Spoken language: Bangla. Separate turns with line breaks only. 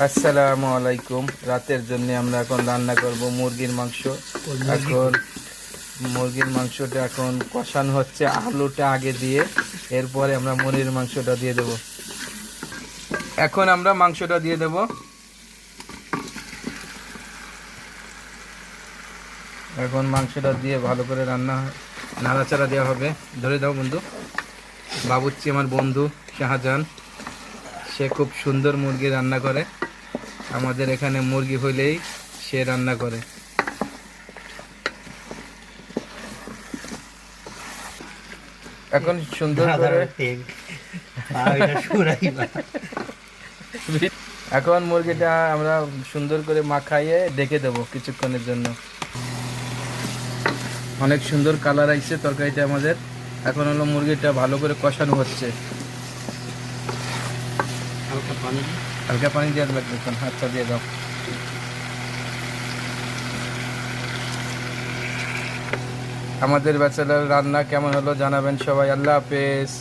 আসসালামু আলাইকুম। রাতের জন্য আমরা এখন রান্না করব মুরগির মাংস। এখন মুরগির মাংসটা এখন কষানো হচ্ছে, আলুটা আগে দিয়ে এরপরে আমরা মুরগির মাংসটা দিয়ে দেব। এখন আমরা মাংসটা দিয়ে দেব। এখন মাংসটা দিয়ে ভালো করে নাড়াচাড়া দেওয়া হবে। ধরে দাও বন্ধু। বাবুর্চি আমার বন্ধু শাহজাহান, সে খুব সুন্দর মুরগি রান্না করে। আমাদের এখানে মুরগি হইলেই সে রান্না করে। এখন সুন্দর করে এখন মুরগিটা আমরা সুন্দর করে মাখাইয়ে ডেকে দেবো কিছুক্ষণের জন্য। অনেক সুন্দর কালার আইছে তরকারিটা আমাদের। এখন হলো মুরগিটা ভালো করে কষানো হচ্ছে। হালকা পানি দেওয়ার লাগবে। আচ্ছা, দিয়ে দাও। আমাদের ব্যাচেলার রান্না কেমন হলো জানাবেন সবাই। আল্লাহ হাফেজ।